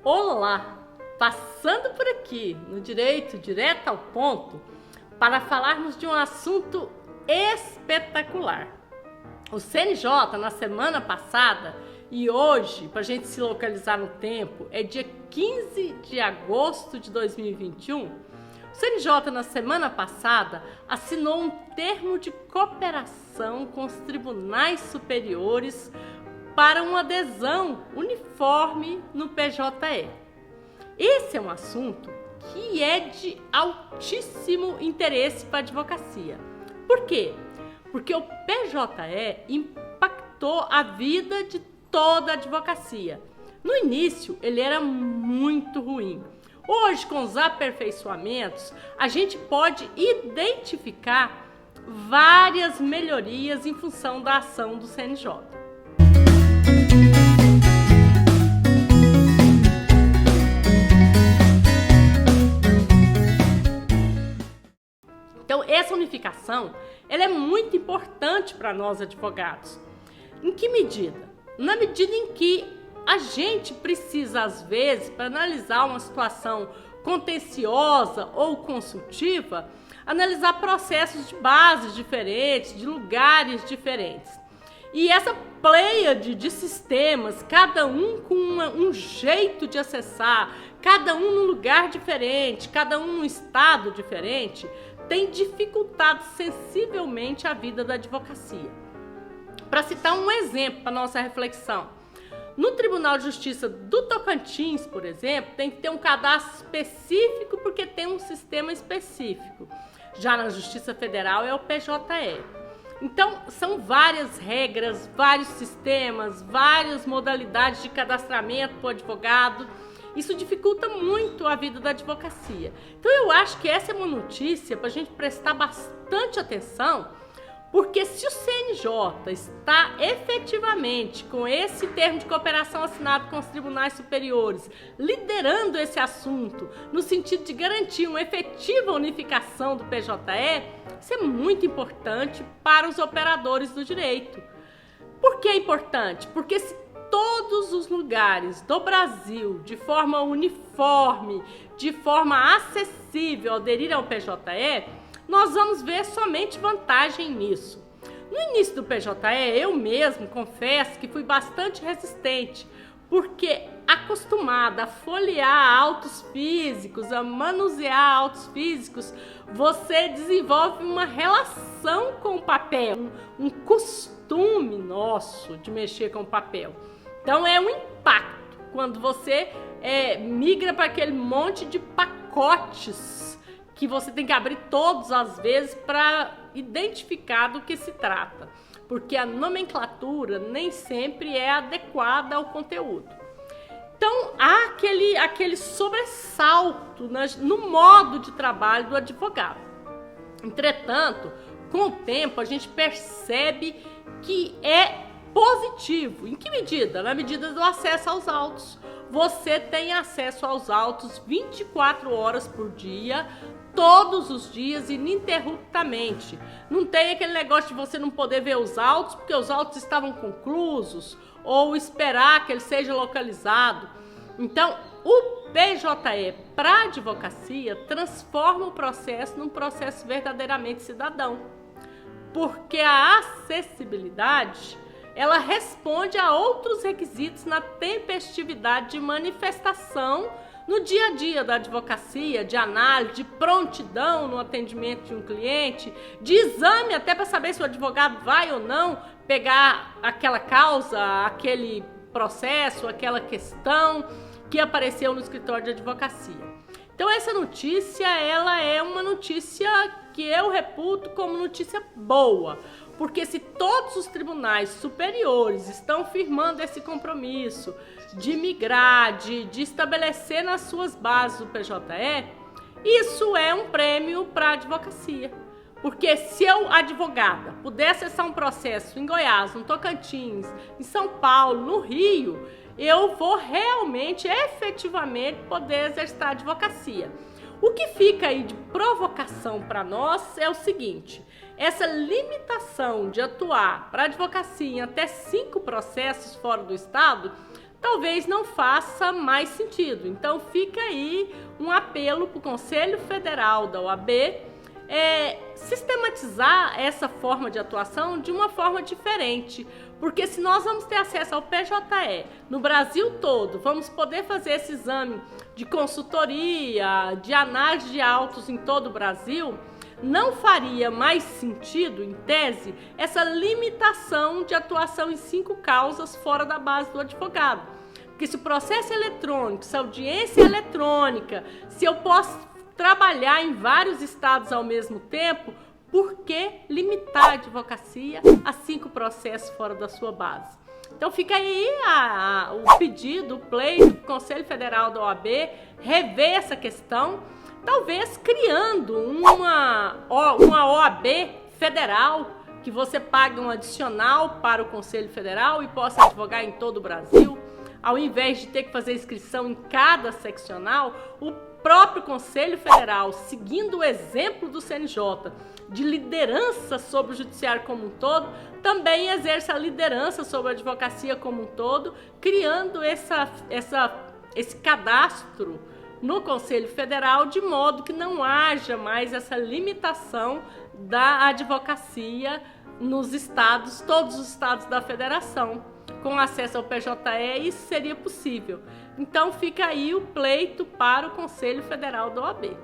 Olá! Passando por aqui no Direito Direto ao Ponto para falarmos de um assunto espetacular. O CNJ, na semana passada e hoje, para a gente se localizar no tempo, é dia 15 de agosto de 2021. O CNJ, na semana passada, assinou um termo de cooperação com os tribunais superiores para uma adesão uniforme no PJE. Esse é um assunto que é de altíssimo interesse para a advocacia. Por quê? Porque o PJE impactou a vida de toda a advocacia. No início, ele era muito ruim. Hoje, com os aperfeiçoamentos, a gente pode identificar várias melhorias em função da ação do CNJ. Então, essa unificação, ela é muito importante para nós advogados. Em que medida? Na medida em que a gente precisa, às vezes, para analisar uma situação contenciosa ou consultiva, analisar processos de bases diferentes, de lugares diferentes. E essa pleiade de sistemas, cada um com um jeito de acessar, cada um num lugar diferente, cada um num estado diferente, tem dificultado sensivelmente a vida da advocacia. Para citar um exemplo para nossa reflexão, no Tribunal de Justiça do Tocantins, por exemplo, tem que ter um cadastro específico porque tem um sistema específico. Já na Justiça Federal é o PJE. Então, são várias regras, vários sistemas, várias modalidades de cadastramento para o advogado. Isso dificulta muito a vida da advocacia. Então, eu acho que essa é uma notícia para a gente prestar bastante atenção, porque se o CNJ está efetivamente com esse termo de cooperação assinado com os tribunais superiores, liderando esse assunto no sentido de garantir uma efetiva unificação do PJE, isso é muito importante para os operadores do direito. Por que é importante? Porque se todos os lugares do Brasil, de forma uniforme, de forma acessível, aderirem ao PJE, nós vamos ver somente vantagem nisso. No início do PJE, eu mesmo confesso que fui bastante resistente, porque acostumada a folhear autos físicos, a manusear autos físicos, você desenvolve uma relação com o papel, um costume nosso de mexer com o papel. Então é um impacto quando você migra para aquele monte de pacotes que você tem que abrir todas as vezes para identificar do que se trata, porque a nomenclatura nem sempre é adequada ao conteúdo. Então, há aquele sobressalto no modo de trabalho do advogado. Entretanto, com o tempo, a gente percebe que é positivo. Em que medida? Na medida do acesso aos autos. Você tem acesso aos autos 24 horas por dia, todos os dias, ininterruptamente. Não tem aquele negócio de você não poder ver os autos porque os autos estavam conclusos ou esperar que ele seja localizado. Então, o PJE para a advocacia transforma o processo num processo verdadeiramente cidadão, porque a acessibilidade ela responde a outros requisitos na tempestividade de manifestação no dia a dia da advocacia, de análise, de prontidão no atendimento de um cliente, de exame até para saber se o advogado vai ou não pegar aquela causa, aquele processo, aquela questão que apareceu no escritório de advocacia. Então essa notícia, ela é uma notícia que eu reputo como notícia boa, porque se todos os tribunais superiores estão firmando esse compromisso de migrar, de estabelecer nas suas bases o PJE, isso é um prêmio para a advocacia. Porque se eu, advogada, puder acessar um processo em Goiás, no Tocantins, em São Paulo, no Rio, eu vou realmente, efetivamente, poder exercitar a advocacia. O que fica aí de provocação para nós é o seguinte: essa limitação de atuar para a advocacia em até 5 processos fora do estado talvez não faça mais sentido. Então fica aí um apelo para o Conselho Federal da OAB sistematizar essa forma de atuação de uma forma diferente, porque se nós vamos ter acesso ao PJE no Brasil todo, vamos poder fazer esse exame de consultoria, de análise de autos em todo o Brasil, não faria mais sentido, em tese, essa limitação de atuação em 5 causas fora da base do advogado. Porque se o processo é eletrônico, se a audiência é eletrônica, se eu posso trabalhar em vários estados ao mesmo tempo, por que limitar a advocacia a 5 processos fora da sua base? Então fica aí o pedido, o pleito do Conselho Federal da OAB rever essa questão, talvez criando uma OAB federal, que você pague um adicional para o Conselho Federal e possa advogar em todo o Brasil. Ao invés de ter que fazer inscrição em cada seccional, o próprio Conselho Federal, seguindo o exemplo do CNJ, de liderança sobre o judiciário como um todo, também exerce a liderança sobre a advocacia como um todo, criando esse cadastro no Conselho Federal, de modo que não haja mais essa limitação da advocacia nos estados, todos os estados da federação. Com acesso ao PJE, isso seria possível. Então fica aí o pleito para o Conselho Federal da OAB.